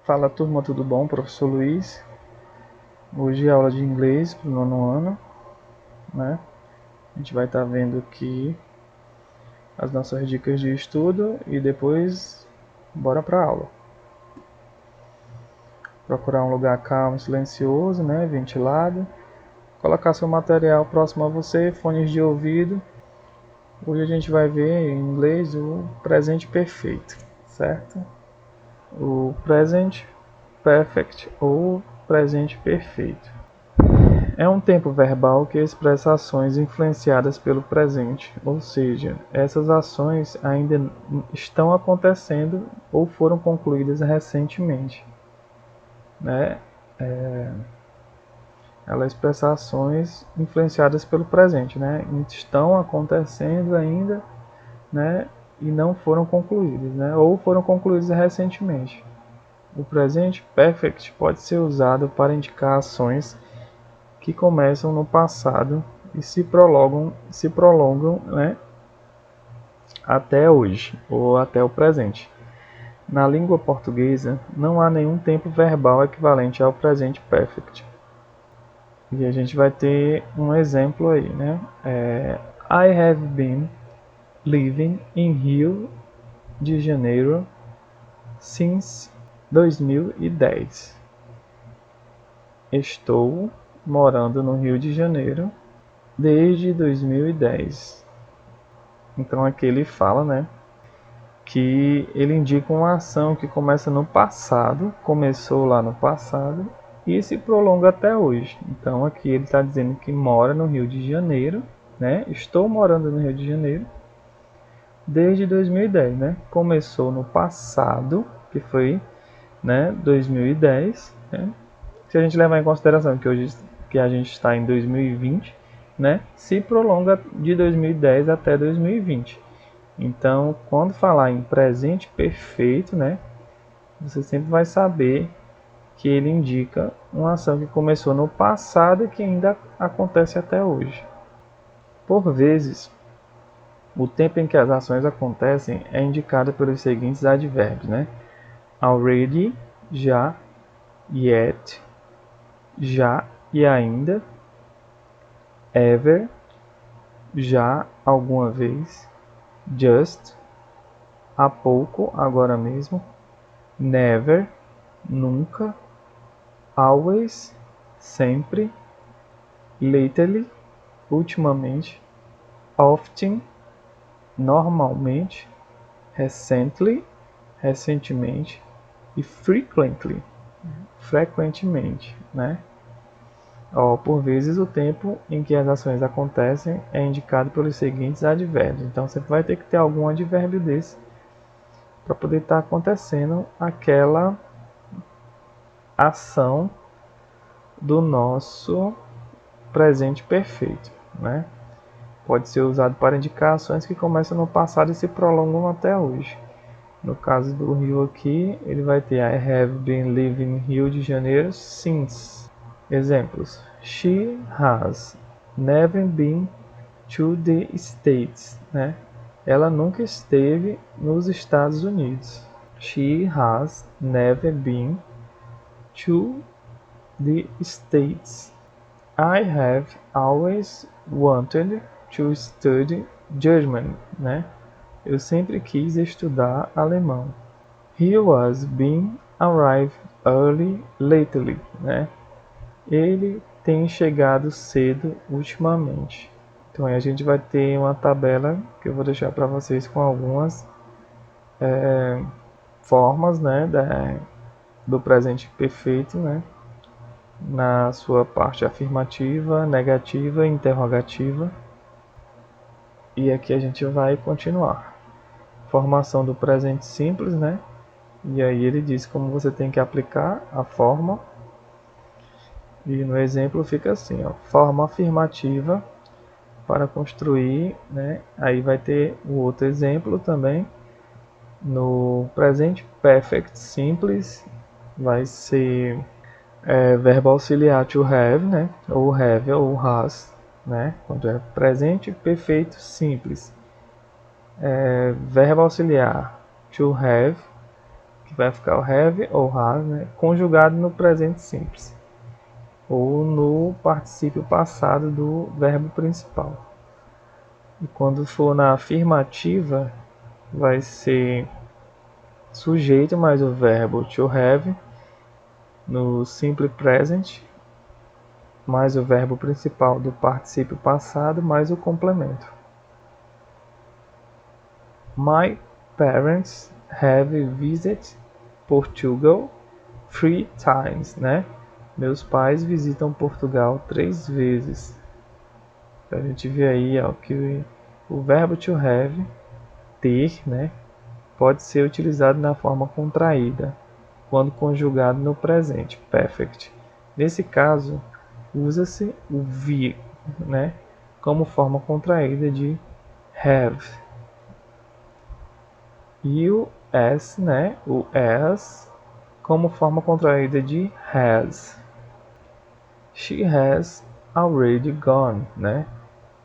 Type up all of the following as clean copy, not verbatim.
Fala turma, tudo bom? Professor Luiz. Hoje é aula de inglês para o nono ano, né? A gente vai estar vendo aqui as nossas dicas de estudo e depois bora para a aula. Procurar um lugar calmo, silencioso, né? Ventilado. Colocar seu material próximo a você, fones de ouvido. Hoje a gente vai ver em inglês o presente perfeito, certo? O present perfect ou presente perfeito. É um tempo verbal que expressa ações influenciadas pelo presente, ou seja, essas ações ainda estão acontecendo ou foram concluídas recentemente, né? Ela expressa ações influenciadas pelo presente, né? Estão acontecendo ainda, né? E não foram concluídas, né? Ou foram concluídas recentemente. O presente perfect pode ser usado para indicar ações que começam no passado e se prolongam, né, até hoje ou até o presente. Na língua portuguesa, não há nenhum tempo verbal equivalente ao presente perfect. E a gente vai ter um exemplo aí, né? I have been living in Rio de Janeiro since 2010. Estou morando no Rio de Janeiro desde 2010. Então aqui ele fala, né, que ele indica uma ação que começa no passado, começou lá no passado e se prolonga até hoje. Então aqui ele está dizendo que mora no Rio de Janeiro, né? Estou morando no Rio de Janeiro desde 2010, né? Começou no passado, que foi, né, 2010, né? Se a gente levar em consideração que hoje que a gente está em 2020, né? Se prolonga de 2010 até 2020. Então, quando falar em presente perfeito, né, você sempre vai saber que ele indica uma ação que começou no passado e que ainda acontece até hoje. Por vezes, o tempo em que as ações acontecem é indicado pelos seguintes advérbios, né? Already, já, yet, já e ainda, ever, já, alguma vez, just, há pouco, agora mesmo, never, nunca, always, sempre, lately, ultimamente, often, normalmente, recently, recentemente e frequently, frequentemente, né? Por vezes o tempo em que as ações acontecem é indicado pelos seguintes advérbios. Então você vai ter que ter algum advérbio desse para poder estar acontecendo aquela ação do nosso presente perfeito, né? Pode ser usado para indicar ações que começam no passado e se prolongam até hoje. No caso do Rio aqui, ele vai ter I have been living in Rio de Janeiro since. Exemplos. She has never been to the States, né? Ela nunca esteve nos Estados Unidos. She has never been to the States. I have always wanted to study German, né? Eu sempre quis estudar alemão. He was being arrived early lately, né? Ele tem chegado cedo ultimamente. Então aí a gente vai ter uma tabela que eu vou deixar para vocês com algumas formas, né, do presente perfeito, né? Na sua parte afirmativa, negativa e interrogativa. E aqui a gente vai continuar. Formação do presente simples, né? E aí ele diz como você tem que aplicar a forma. E no exemplo fica assim, ó, forma afirmativa para construir, né? Aí vai ter o outro exemplo também. No presente perfect simples vai ser verbo auxiliar to have, né? Ou have ou has, né? Quando é presente perfeito simples. Verbo auxiliar to have, que vai ficar o have ou has, né, conjugado no presente simples ou no particípio passado do verbo principal. E quando for na afirmativa, vai ser sujeito mais o verbo to have no simple present, mais o verbo principal do particípio passado, mais o complemento. My parents have visited Portugal 3 times, né? Meus pais visitam Portugal 3 vezes. Então a gente vê aí, ó, que o verbo to have, ter, né, pode ser utilizado na forma contraída, quando conjugado no presente perfect. Nesse caso, usa-se o we, né, como forma contraída de have. E o as, né, o as, como forma contraída de has. She has already gone, né?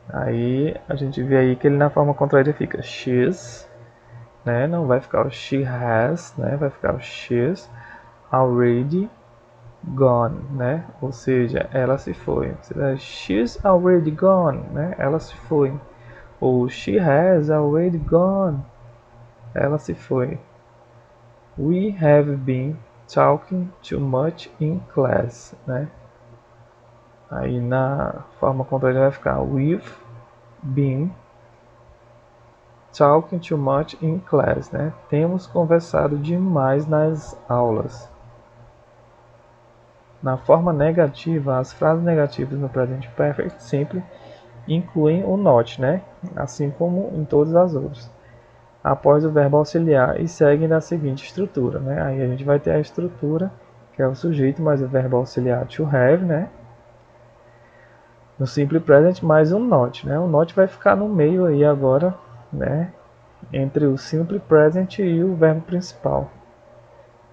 Aí a gente vê aí que ele na forma contraída fica she's, né? Não vai ficar o she has, né? Vai ficar o she's already gone, né? Ou seja, ela se foi. She's already gone, né? Ela se foi. Ou she has already gone. Ela se foi. We have been talking too much in class, né? Aí na forma contraída vai ficar we've been talking too much in class, né? Temos conversado demais nas aulas. Na forma negativa, as frases negativas no presente perfect sempre incluem o not, né? Assim como em todas as outras, após o verbo auxiliar e seguem da seguinte estrutura, né? Aí a gente vai ter a estrutura, que é o sujeito mais o verbo auxiliar to have, né? No simple present mais um not, né? O not vai ficar no meio aí agora, né? Entre o simple present e o verbo principal.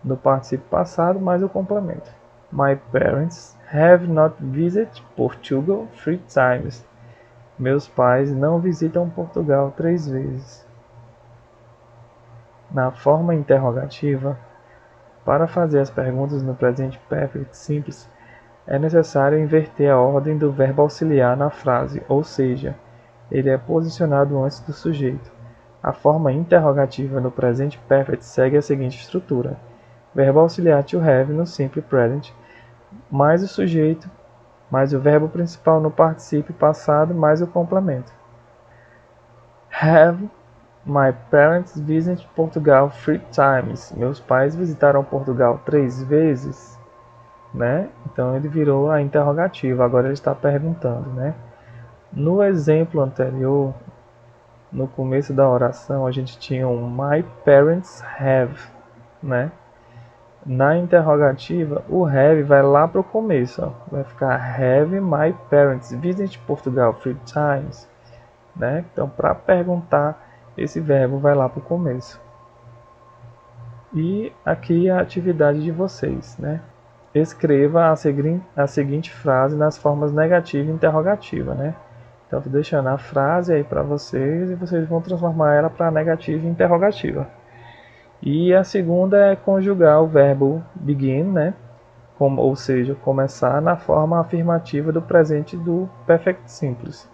No particípio passado mais o complemento. My parents have not visited Portugal 3 times. Meus pais não visitam Portugal 3 vezes. Na forma interrogativa, para fazer as perguntas no presente perfect simples, é necessário inverter a ordem do verbo auxiliar na frase, ou seja, ele é posicionado antes do sujeito. A forma interrogativa no presente perfect segue a seguinte estrutura: verbo auxiliar to have no simple present, mais o sujeito, mais o verbo principal no particípio passado, mais o complemento. Have my parents visited Portugal 3 times. Meus pais visitaram Portugal 3 vezes, né? Então ele virou a interrogativa, agora ele está perguntando, né? No exemplo anterior, no começo da oração, a gente tinha um my parents have, né? Na interrogativa, o have vai lá para o começo, ó. Vai ficar have my parents visited Portugal 3 times, né? Então, para perguntar, esse verbo vai lá para o começo. E aqui a atividade de vocês, né? Escreva a seguinte frase nas formas negativa e interrogativa, né? Então, estou deixando a frase aí para vocês e vocês vão transformar ela para negativa e interrogativa. E a segunda é conjugar o verbo begin, né? Ou seja, começar na forma afirmativa do presente do perfect simples,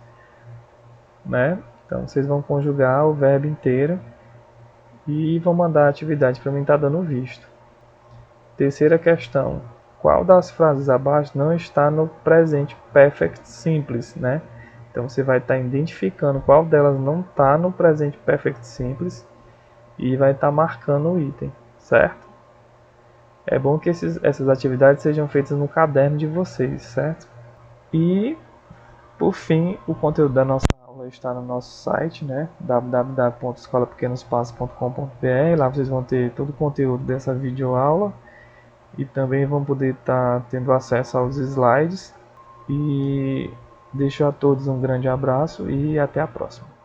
né? Então vocês vão conjugar o verbo inteiro e vão mandar a atividade para mim estar dando visto. Terceira questão: qual das frases abaixo não está no presente perfect simples, né? Então você vai estar identificando qual delas não está no presente perfect simples e vai estar marcando o item, certo? É bom que essas atividades sejam feitas no caderno de vocês, certo? E, por fim, o conteúdo da nossa aula está no nosso site, né? www.escolapequenospassos.com.br. Lá vocês vão ter todo o conteúdo dessa videoaula e também vão poder estar tendo acesso aos slides. E deixo a todos um grande abraço e até a próxima.